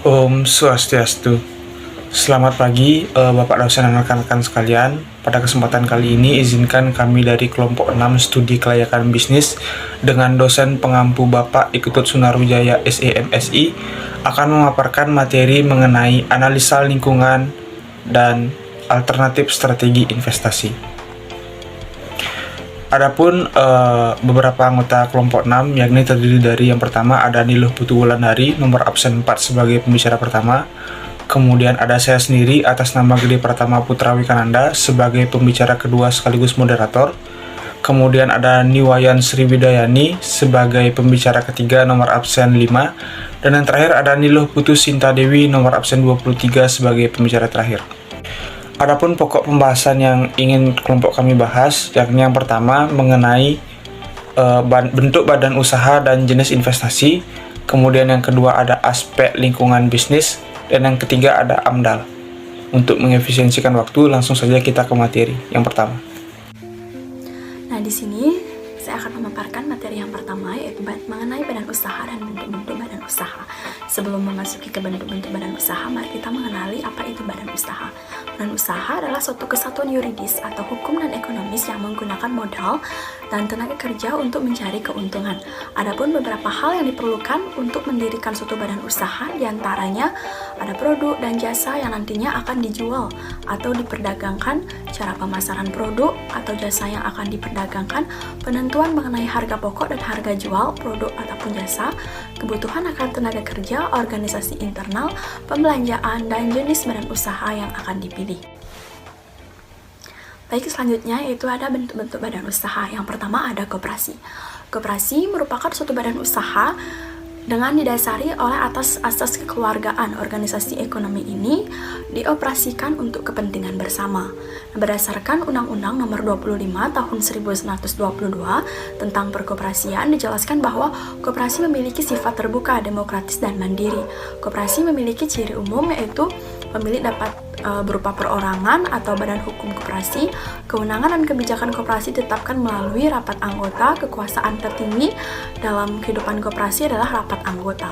Om Swastiastu. Selamat pagi Bapak dosen dan rekan-rekan sekalian. Pada kesempatan kali ini izinkan kami dari kelompok 6 studi kelayakan bisnis dengan dosen pengampu Bapak Iketut Sunarwijaya SEMSI akan memaparkan materi mengenai analisa lingkungan dan alternatif strategi investasi. Adapun beberapa anggota kelompok 6 yakni terdiri dari yang pertama ada Niluh Putu Wulandari nomor absen 4 sebagai pembicara pertama. Kemudian ada saya sendiri atas nama Gede Pratama Putra Wikananda sebagai pembicara kedua sekaligus moderator. Kemudian ada Niwayan Sriwidayani sebagai pembicara ketiga nomor absen 5. Dan yang terakhir ada Niluh Putu Sinta Dewi nomor absen 23 sebagai pembicara terakhir. Adapun pokok pembahasan yang ingin kelompok kami bahas, yakni yang pertama mengenai bentuk badan usaha dan jenis investasi, kemudian yang kedua ada aspek lingkungan bisnis, dan yang ketiga ada AMDAL. Untuk mengefisiensikan waktu, langsung saja kita ke materi yang pertama. Nah, di sini saya akan memaparkan materi yang pertama, yaitu mengenai badan usaha dan bentuk-bentuk badan usaha. Sebelum memasuki ke bentuk-bentuk badan usaha, mari kita mengenali apa itu badan usaha. Badan usaha adalah suatu kesatuan yuridis atau hukum dan ekonomis yang menggunakan modal dan tenaga kerja untuk mencari keuntungan. Adapun beberapa hal yang diperlukan untuk mendirikan suatu badan usaha, diantaranya ada produk dan jasa yang nantinya akan dijual atau diperdagangkan, cara pemasaran produk atau jasa yang akan diperdagangkan, penentuan mengenai harga pokok dan harga jual produk ataupun jasa, kebutuhan akan tenaga kerja, organisasi internal, pembelanjaan, dan jenis badan usaha yang akan dipilih. Baik, selanjutnya yaitu ada bentuk-bentuk badan usaha. Yang pertama ada koperasi. Koperasi merupakan suatu badan usaha dengan didasari oleh atas asas kekeluargaan. Organisasi ekonomi ini dioperasikan untuk kepentingan bersama. Berdasarkan Undang-Undang Nomor 25 Tahun 1922 tentang perkoperasian, dijelaskan bahwa koperasi memiliki sifat terbuka, demokratis, dan mandiri. Koperasi memiliki ciri umum yaitu pemilik dapat berupa perorangan atau badan hukum koperasi. Kewenangan dan kebijakan koperasi ditetapkan melalui rapat anggota. Kekuasaan tertinggi dalam kehidupan koperasi adalah rapat anggota.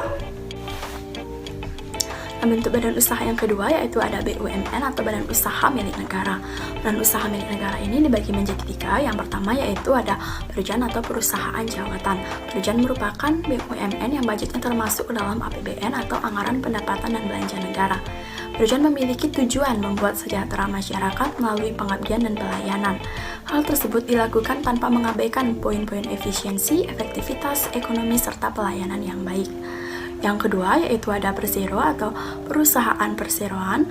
Bentuk badan usaha yang kedua yaitu ada BUMN atau badan usaha milik negara. Badan usaha milik negara ini dibagi menjadi 3. Yang pertama yaitu ada perusahaan atau perusahaan jawatan. Perusahaan merupakan BUMN yang budgetnya termasuk dalam APBN atau anggaran pendapatan dan belanja negara. Perusahaan memiliki tujuan membuat sejahtera masyarakat melalui pengabdian dan pelayanan. Hal tersebut dilakukan tanpa mengabaikan poin-poin efisiensi, efektivitas, ekonomi, serta pelayanan yang baik. Yang kedua yaitu ada persero atau perusahaan perseroan.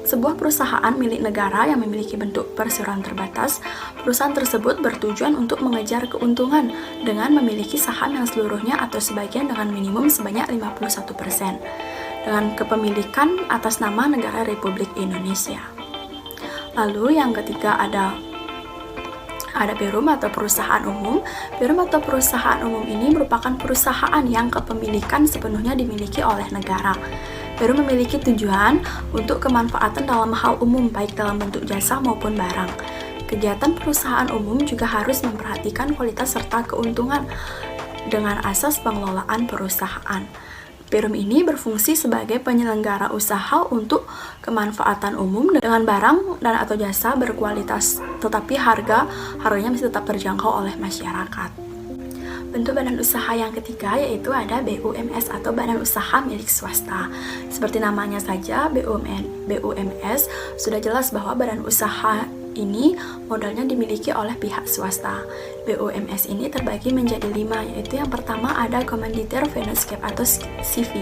Sebuah perusahaan milik negara yang memiliki bentuk perseroan terbatas. Perusahaan tersebut bertujuan untuk mengejar keuntungan dengan memiliki saham yang seluruhnya atau sebagian dengan minimum sebanyak 51% dengan kepemilikan atas nama negara Republik Indonesia. Lalu yang ketiga ada Perum atau perusahaan umum. Perum atau perusahaan umum ini merupakan perusahaan yang kepemilikan sepenuhnya dimiliki oleh negara. Perum memiliki tujuan untuk kemanfaatan dalam hal umum baik dalam bentuk jasa maupun barang. Kegiatan perusahaan umum juga harus memperhatikan kualitas serta keuntungan dengan asas pengelolaan perusahaan. Perum ini berfungsi sebagai penyelenggara usaha untuk kemanfaatan umum dengan barang dan atau jasa berkualitas, tetapi harganya masih tetap terjangkau oleh masyarakat. Bentuk badan usaha yang ketiga yaitu ada BUMS atau badan usaha milik swasta. Seperti namanya saja, BUMS sudah jelas bahwa badan usaha ini modalnya dimiliki oleh pihak swasta. BUMS ini terbagi menjadi 5, yaitu yang pertama ada komanditer Venuscape atau CV.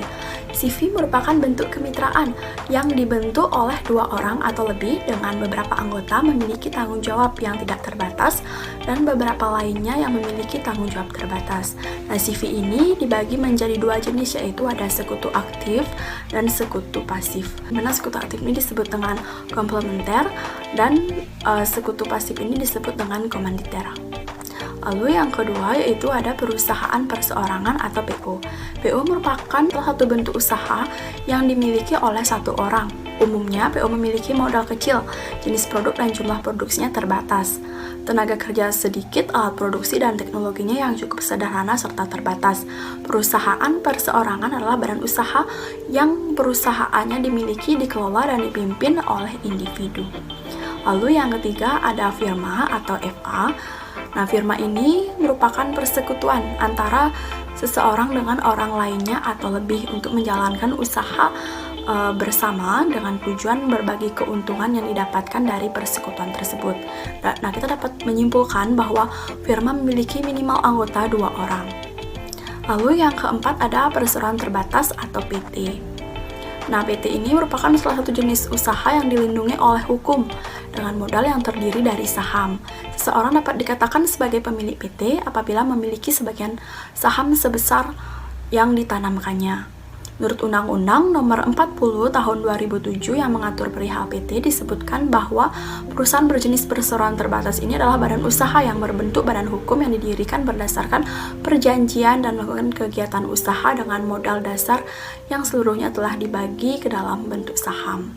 CV merupakan bentuk kemitraan yang dibentuk oleh 2 orang atau lebih dengan beberapa anggota memiliki tanggung jawab yang tidak terbatas dan beberapa lainnya yang memiliki tanggung jawab terbatas. Nah, CV ini dibagi menjadi 2 jenis, yaitu ada sekutu aktif dan sekutu pasif. Mana sekutu aktif ini disebut dengan komplementer dan sekutu pasif ini disebut dengan komanditer. Lalu yang kedua yaitu ada perusahaan perseorangan atau PO. PO merupakan salah satu bentuk usaha yang dimiliki oleh satu orang. Umumnya, PO memiliki modal kecil, jenis produk dan jumlah produksinya terbatas, tenaga kerja sedikit, alat produksi dan teknologinya yang cukup sederhana serta terbatas. Perusahaan perseorangan adalah badan usaha yang perusahaannya dimiliki, dikelola, dan dipimpin oleh individu. Lalu yang ketiga ada firma atau FA. Nah, firma ini merupakan persekutuan antara seseorang dengan orang lainnya atau lebih untuk menjalankan usaha bersama dengan tujuan berbagi keuntungan yang didapatkan dari persekutuan tersebut. Nah, kita dapat menyimpulkan bahwa firma memiliki minimal anggota 2 orang. Lalu yang keempat ada perseroan terbatas atau PT. Nah, PT ini merupakan salah satu jenis usaha yang dilindungi oleh hukum dengan modal yang terdiri dari saham. Seseorang dapat dikatakan sebagai pemilik PT apabila memiliki sebagian saham sebesar yang ditanamkannya. Menurut Undang-Undang Nomor 40 Tahun 2007 yang mengatur perihal PT disebutkan bahwa perusahaan berjenis perseroan terbatas ini adalah badan usaha yang berbentuk badan hukum yang didirikan berdasarkan perjanjian dan melakukan kegiatan usaha dengan modal dasar yang seluruhnya telah dibagi ke dalam bentuk saham.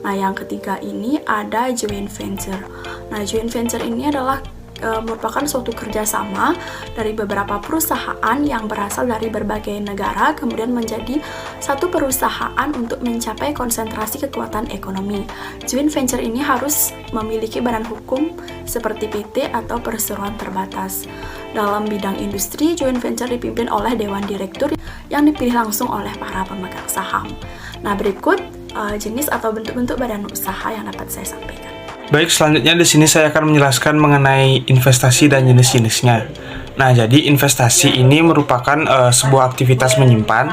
Nah, yang ketiga ini ada joint venture. Nah, joint venture ini adalah merupakan suatu kerjasama dari beberapa perusahaan yang berasal dari berbagai negara kemudian menjadi satu perusahaan untuk mencapai konsentrasi kekuatan ekonomi. Joint venture ini harus memiliki badan hukum seperti PT atau perseroan terbatas. Dalam bidang industri, joint venture dipimpin oleh dewan direktur yang dipilih langsung oleh para pemegang saham. Nah, berikut jenis atau bentuk-bentuk badan usaha yang dapat saya sampaikan. Baik, selanjutnya di sini saya akan menjelaskan mengenai investasi dan jenis-jenisnya. Nah, jadi investasi ini merupakan sebuah aktivitas menyimpan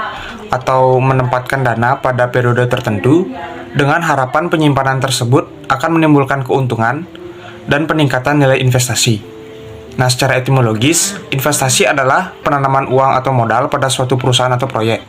atau menempatkan dana pada periode tertentu dengan harapan penyimpanan tersebut akan menimbulkan keuntungan dan peningkatan nilai investasi. Nah, secara etimologis, investasi adalah penanaman uang atau modal pada suatu perusahaan atau proyek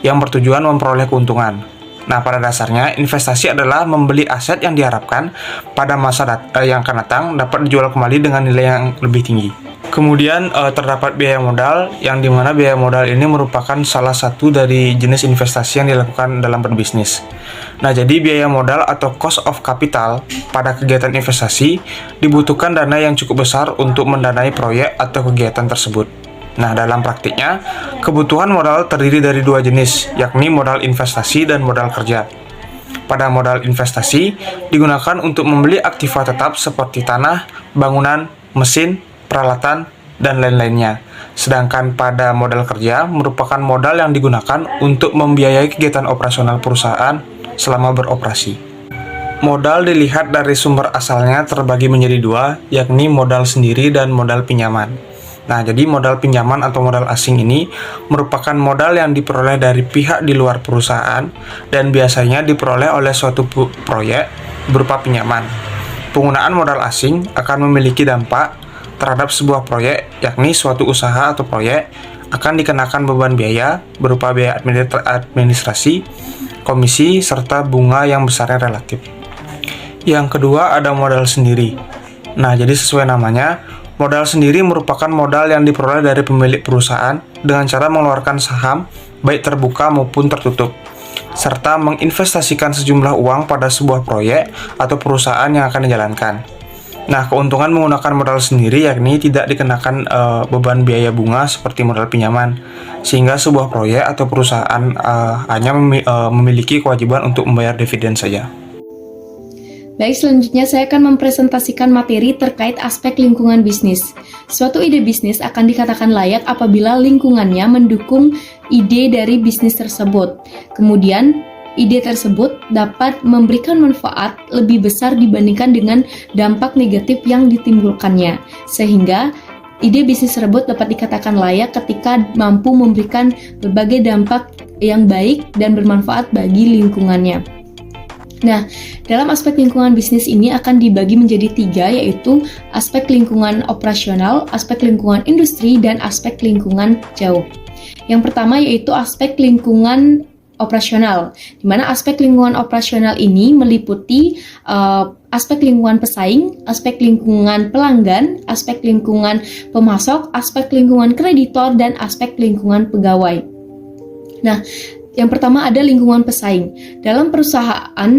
yang bertujuan memperoleh keuntungan. Nah, pada dasarnya, investasi adalah membeli aset yang diharapkan pada masa yang akan datang dapat dijual kembali dengan nilai yang lebih tinggi. Kemudian, terdapat biaya modal, yang dimana biaya modal ini merupakan salah satu dari jenis investasi yang dilakukan dalam berbisnis. Nah, jadi biaya modal atau cost of capital pada kegiatan investasi dibutuhkan dana yang cukup besar untuk mendanai proyek atau kegiatan tersebut. Nah, dalam praktiknya, kebutuhan modal terdiri dari 2 jenis, yakni modal investasi dan modal kerja. Pada modal investasi, digunakan untuk membeli aktiva tetap seperti tanah, bangunan, mesin, peralatan, dan lain-lainnya. Sedangkan pada modal kerja, merupakan modal yang digunakan untuk membiayai kegiatan operasional perusahaan selama beroperasi. Modal dilihat dari sumber asalnya terbagi menjadi 2, yakni modal sendiri dan modal pinjaman. Nah, jadi modal pinjaman atau modal asing ini merupakan modal yang diperoleh dari pihak di luar perusahaan dan biasanya diperoleh oleh suatu proyek berupa pinjaman. Penggunaan modal asing akan memiliki dampak terhadap sebuah proyek, yakni suatu usaha atau proyek akan dikenakan beban biaya berupa biaya administrasi, komisi, serta bunga yang besarnya relatif. Yang kedua ada modal sendiri. Nah, jadi sesuai namanya, modal sendiri merupakan modal yang diperoleh dari pemilik perusahaan dengan cara mengeluarkan saham, baik terbuka maupun tertutup, serta menginvestasikan sejumlah uang pada sebuah proyek atau perusahaan yang akan dijalankan. Nah, keuntungan menggunakan modal sendiri yakni tidak dikenakan beban biaya bunga seperti modal pinjaman, sehingga sebuah proyek atau perusahaan hanya memiliki kewajiban untuk membayar dividen saja. Baik, selanjutnya saya akan mempresentasikan materi terkait aspek lingkungan bisnis. Suatu ide bisnis akan dikatakan layak apabila lingkungannya mendukung ide dari bisnis tersebut. Kemudian, ide tersebut dapat memberikan manfaat lebih besar dibandingkan dengan dampak negatif yang ditimbulkannya. Sehingga, ide bisnis tersebut dapat dikatakan layak ketika mampu memberikan berbagai dampak yang baik dan bermanfaat bagi lingkungannya. Nah, dalam aspek lingkungan bisnis ini akan dibagi menjadi 3, yaitu aspek lingkungan operasional, aspek lingkungan industri, dan aspek lingkungan jauh. Yang pertama yaitu aspek lingkungan operasional, di mana aspek lingkungan operasional ini meliputi aspek lingkungan pesaing, aspek lingkungan pelanggan, aspek lingkungan pemasok, aspek lingkungan kreditor, dan aspek lingkungan pegawai. Nah, Yang pertama ada lingkungan pesaing. Dalam perusahaan,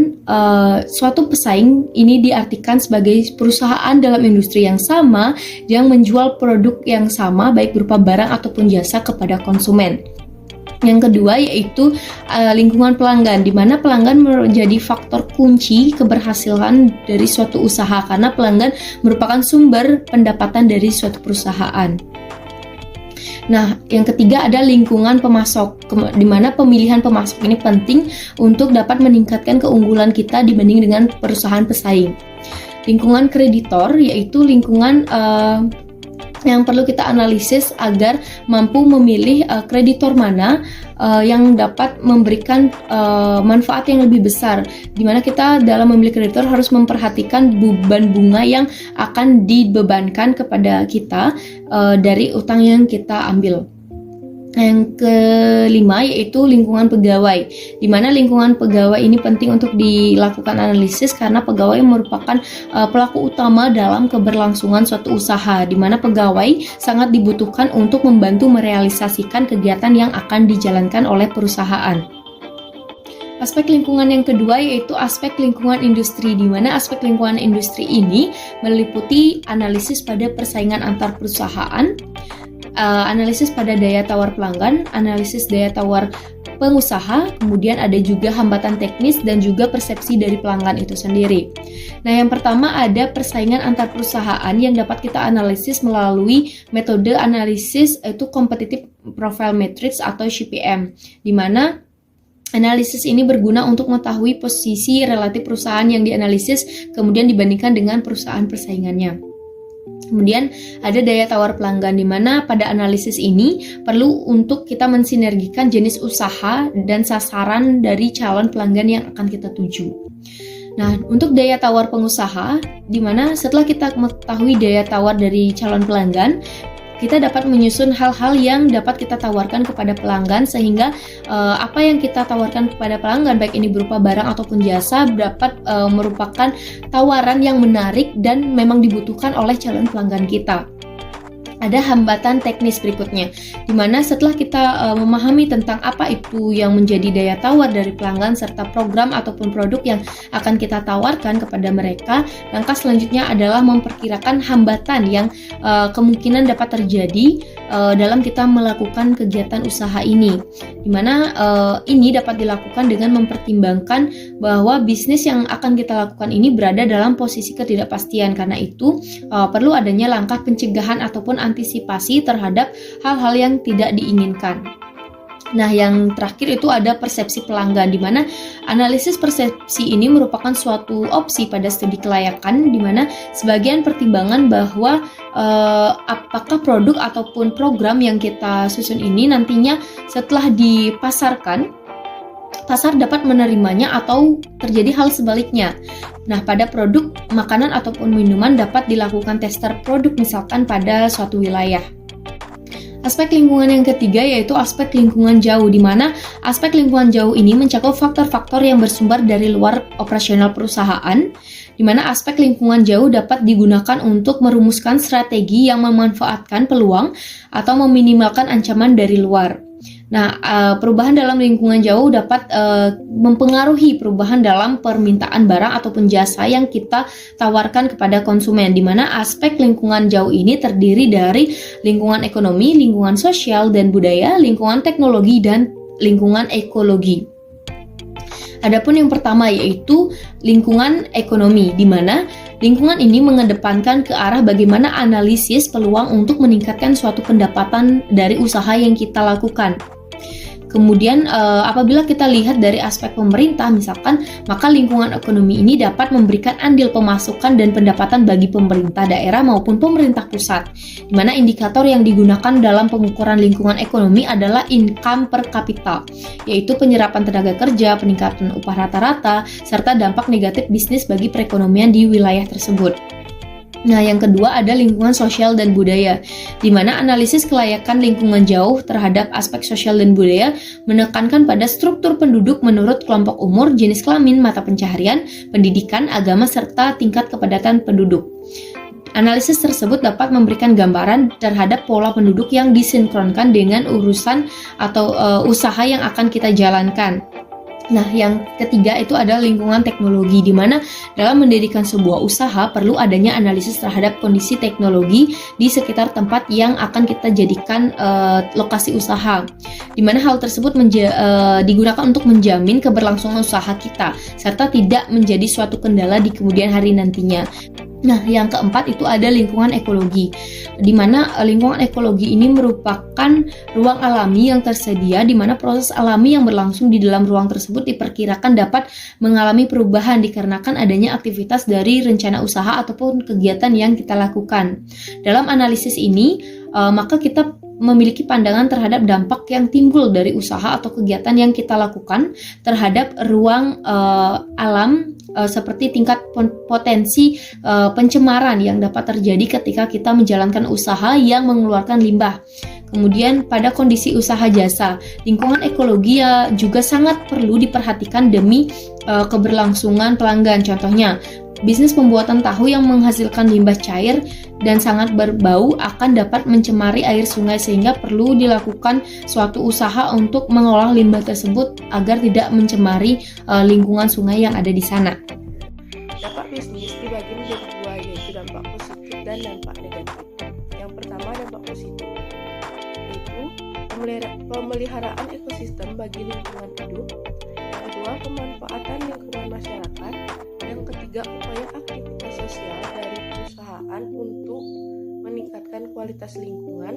suatu pesaing ini diartikan sebagai perusahaan dalam industri yang sama yang menjual produk yang sama baik berupa barang ataupun jasa kepada konsumen. Yang kedua yaitu lingkungan pelanggan, di mana pelanggan menjadi faktor kunci keberhasilan dari suatu usaha karena pelanggan merupakan sumber pendapatan dari suatu perusahaan. Nah, yang ketiga ada lingkungan pemasok, di mana pemilihan pemasok ini penting untuk dapat meningkatkan keunggulan kita dibanding dengan perusahaan pesaing. Lingkungan kreditor yaitu lingkungan yang perlu kita analisis agar mampu memilih kreditor mana yang dapat memberikan manfaat yang lebih besar, di mana kita dalam memilih kreditor harus memperhatikan beban bunga yang akan dibebankan kepada kita dari utang yang kita ambil. Yang kelima yaitu lingkungan pegawai, di mana lingkungan pegawai ini penting untuk dilakukan analisis karena pegawai merupakan pelaku utama dalam keberlangsungan suatu usaha, di mana pegawai sangat dibutuhkan untuk membantu merealisasikan kegiatan yang akan dijalankan oleh perusahaan. Aspek lingkungan yang kedua yaitu aspek lingkungan industri, di mana aspek lingkungan industri ini meliputi analisis pada persaingan antar perusahaan, analisis pada daya tawar pelanggan, analisis daya tawar pengusaha, kemudian ada juga hambatan teknis dan juga persepsi dari pelanggan itu sendiri. Nah, yang pertama ada persaingan antar perusahaan yang dapat kita analisis melalui metode analisis yaitu Competitive Profile Matrix atau CPM, di mana analisis ini berguna untuk mengetahui posisi relatif perusahaan yang dianalisis kemudian dibandingkan dengan perusahaan persaingannya. Kemudian ada daya tawar pelanggan, di mana pada analisis ini perlu untuk kita mensinergikan jenis usaha dan sasaran dari calon pelanggan yang akan kita tuju. Nah, untuk daya tawar pengusaha, di mana setelah kita mengetahui daya tawar dari calon pelanggan, kita dapat menyusun hal-hal yang dapat kita tawarkan kepada pelanggan sehingga apa yang kita tawarkan kepada pelanggan baik ini berupa barang ataupun jasa dapat merupakan tawaran yang menarik dan memang dibutuhkan oleh calon pelanggan kita. Ada hambatan teknis berikutnya, di mana setelah kita memahami tentang apa itu yang menjadi daya tawar dari pelanggan serta program ataupun produk yang akan kita tawarkan kepada mereka, langkah selanjutnya adalah memperkirakan hambatan yang kemungkinan dapat terjadi dalam kita melakukan kegiatan usaha ini, di mana ini dapat dilakukan dengan mempertimbangkan bahwa bisnis yang akan kita lakukan ini berada dalam posisi ketidakpastian. Karena itu perlu adanya langkah pencegahan ataupun antisipasi terhadap hal-hal yang tidak diinginkan. Nah, yang terakhir itu ada persepsi pelanggan, di mana analisis persepsi ini merupakan suatu opsi pada studi kelayakan, di mana sebagian pertimbangan bahwa apakah produk ataupun program yang kita susun ini nantinya setelah dipasarkan, pasar dapat menerimanya atau terjadi hal sebaliknya. Nah, pada produk makanan ataupun minuman dapat dilakukan tester produk misalkan pada suatu wilayah. Aspek lingkungan yang ketiga yaitu aspek lingkungan jauh, di mana aspek lingkungan jauh ini mencakup faktor-faktor yang bersumber dari luar operasional perusahaan, di mana aspek lingkungan jauh dapat digunakan untuk merumuskan strategi yang memanfaatkan peluang atau meminimalkan ancaman dari luar. Nah, perubahan dalam lingkungan jauh dapat mempengaruhi perubahan dalam permintaan barang ataupun jasa yang kita tawarkan kepada konsumen, di mana aspek lingkungan jauh ini terdiri dari lingkungan ekonomi, lingkungan sosial dan budaya, lingkungan teknologi, dan lingkungan ekologi. Adapun yang pertama yaitu lingkungan ekonomi, di mana lingkungan ini mengedepankan ke arah bagaimana analisis peluang untuk meningkatkan suatu pendapatan dari usaha yang kita lakukan. Kemudian apabila kita lihat dari aspek pemerintah misalkan, maka lingkungan ekonomi ini dapat memberikan andil pemasukan dan pendapatan bagi pemerintah daerah maupun pemerintah pusat, di mana indikator yang digunakan dalam pengukuran lingkungan ekonomi adalah income per capita, yaitu penyerapan tenaga kerja, peningkatan upah rata-rata, serta dampak negatif bisnis bagi perekonomian di wilayah tersebut. Nah, yang kedua ada lingkungan sosial dan budaya, di mana analisis kelayakan lingkungan jauh terhadap aspek sosial dan budaya menekankan pada struktur penduduk menurut kelompok umur, jenis kelamin, mata pencaharian, pendidikan, agama, serta tingkat kepadatan penduduk. Analisis tersebut dapat memberikan gambaran terhadap pola penduduk yang disinkronkan dengan urusan atau usaha yang akan kita jalankan. Nah, yang ketiga itu adalah lingkungan teknologi, di mana dalam mendirikan sebuah usaha perlu adanya analisis terhadap kondisi teknologi di sekitar tempat yang akan kita jadikan lokasi usaha, di mana hal tersebut digunakan untuk menjamin keberlangsungan usaha kita, serta tidak menjadi suatu kendala di kemudian hari nantinya. Nah, yang keempat itu ada lingkungan ekologi, di mana lingkungan ekologi ini merupakan ruang alami yang tersedia, di mana proses alami yang berlangsung di dalam ruang tersebut diperkirakan dapat mengalami perubahan dikarenakan adanya aktivitas dari rencana usaha ataupun kegiatan yang kita lakukan. Dalam analisis ini, maka kita memiliki pandangan terhadap dampak yang timbul dari usaha atau kegiatan yang kita lakukan terhadap ruang alam, seperti tingkat potensi pencemaran yang dapat terjadi ketika kita menjalankan usaha yang mengeluarkan limbah. Kemudian pada kondisi usaha jasa, lingkungan ekologi juga sangat perlu diperhatikan demi keberlangsungan pelanggan. Contohnya, bisnis pembuatan tahu yang menghasilkan limbah cair dan sangat berbau akan dapat mencemari air sungai, sehingga perlu dilakukan suatu usaha untuk mengolah limbah tersebut agar tidak mencemari lingkungan sungai yang ada di sana. Dampak bisnis dibagi menjadi dua, yaitu dampak positif dan dampak negatif. Yang pertama, dampak positif, yaitu pemeliharaan ekosistem bagi lingkungan hidup. Yang kedua, pemanfaatan lingkungan masyarakat. Yang ketiga, upaya aktivitas sosial dari perusahaan untuk meningkatkan kualitas lingkungan.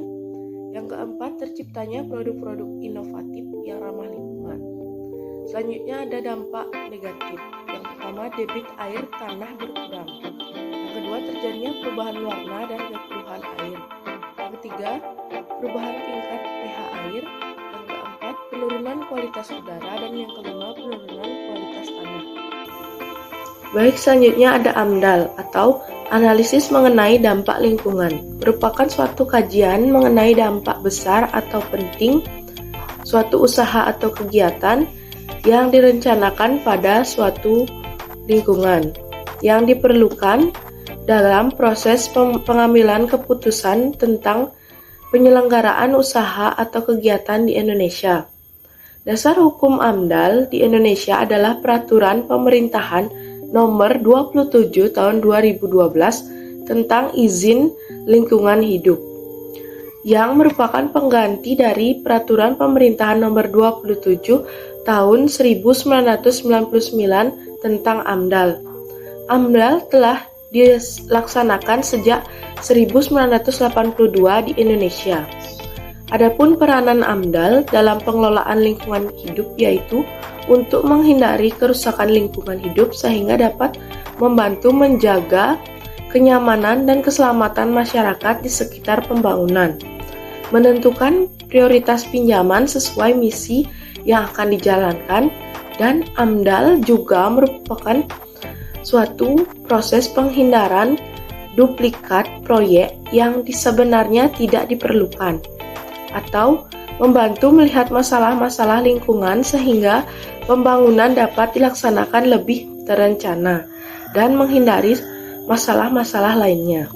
Yang keempat, terciptanya produk-produk inovatif yang ramah lingkungan. Selanjutnya ada dampak negatif. Yang pertama, debit air tanah berkurang. Yang kedua, terjadinya perubahan warna dan kekeruhan air. Yang ketiga, perubahan tingkat pH air. Yang keempat, penurunan kualitas udara. Dan yang kelima, penurunan kualitas tanah. Baik, selanjutnya ada AMDAL atau analisis mengenai dampak lingkungan. Merupakan suatu kajian mengenai dampak besar atau penting suatu usaha atau kegiatan yang direncanakan pada suatu lingkungan yang diperlukan dalam proses pengambilan keputusan tentang penyelenggaraan usaha atau kegiatan di Indonesia. Dasar hukum AMDAL di Indonesia adalah Peraturan Pemerintahan Nomor 27 Tahun 2012 tentang Izin Lingkungan Hidup, yang merupakan pengganti dari Peraturan Pemerintahan Nomor 27 Tahun 1999 tentang AMDAL. AMDAL telah dilaksanakan sejak 1982 di Indonesia. Adapun peranan AMDAL dalam pengelolaan lingkungan hidup yaitu untuk menghindari kerusakan lingkungan hidup sehingga dapat membantu menjaga kenyamanan dan keselamatan masyarakat di sekitar pembangunan, menentukan prioritas pinjaman sesuai misi yang akan dijalankan, dan AMDAL juga merupakan suatu proses penghindaran duplikat proyek yang sebenarnya tidak diperlukan, atau membantu melihat masalah-masalah lingkungan sehingga pembangunan dapat dilaksanakan lebih terencana dan menghindari masalah-masalah lainnya.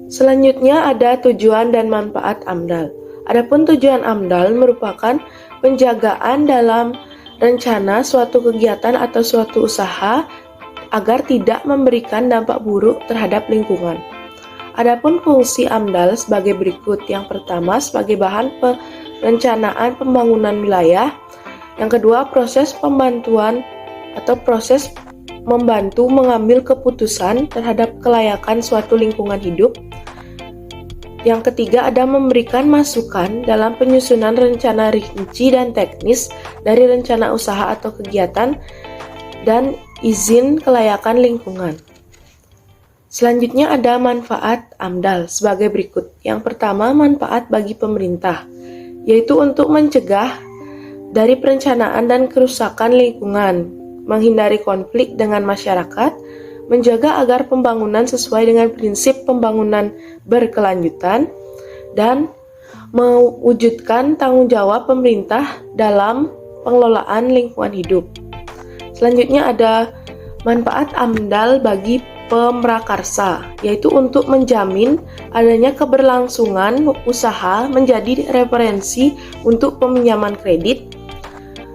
Selanjutnya ada tujuan dan manfaat AMDAL. Adapun tujuan AMDAL merupakan penjagaan dalam rencana suatu kegiatan atau suatu usaha agar tidak memberikan dampak buruk terhadap lingkungan. Adapun fungsi AMDAL sebagai berikut. Yang pertama, sebagai bahan perencanaan pembangunan wilayah. Yang kedua, proses pembantuan atau proses membantu mengambil keputusan terhadap kelayakan suatu lingkungan hidup. Yang ketiga, ada memberikan masukan dalam penyusunan rencana rinci dan teknis dari rencana usaha atau kegiatan dan izin kelayakan lingkungan. Selanjutnya ada manfaat AMDAL sebagai berikut. Yang pertama, manfaat bagi pemerintah, yaitu untuk mencegah dari perencanaan dan kerusakan lingkungan, menghindari konflik dengan masyarakat, menjaga agar pembangunan sesuai dengan prinsip pembangunan berkelanjutan, dan mewujudkan tanggung jawab pemerintah dalam pengelolaan lingkungan hidup. Selanjutnya ada manfaat AMDAL bagi pemrakarsa, yaitu untuk menjamin adanya keberlangsungan usaha menjadi referensi untuk peminjaman kredit.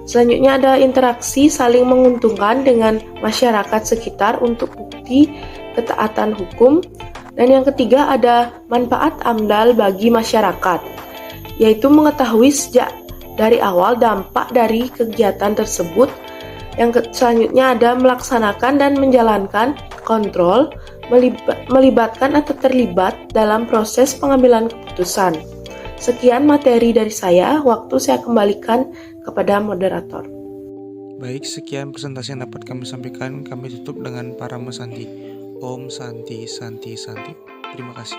Selanjutnya ada interaksi saling menguntungkan dengan masyarakat sekitar untuk bukti ketaatan hukum. Dan yang ketiga ada manfaat AMDAL bagi masyarakat, yaitu mengetahui sejak dari awal dampak dari kegiatan tersebut. Yang selanjutnya ada melaksanakan dan menjalankan kontrol, melibatkan atau terlibat dalam proses pengambilan keputusan. Sekian materi dari saya, waktu saya kembalikan kepada moderator. Baik, sekian presentasi yang dapat kami sampaikan. Kami tutup dengan para Santi. Om Santi Santi Santi. Terima kasih.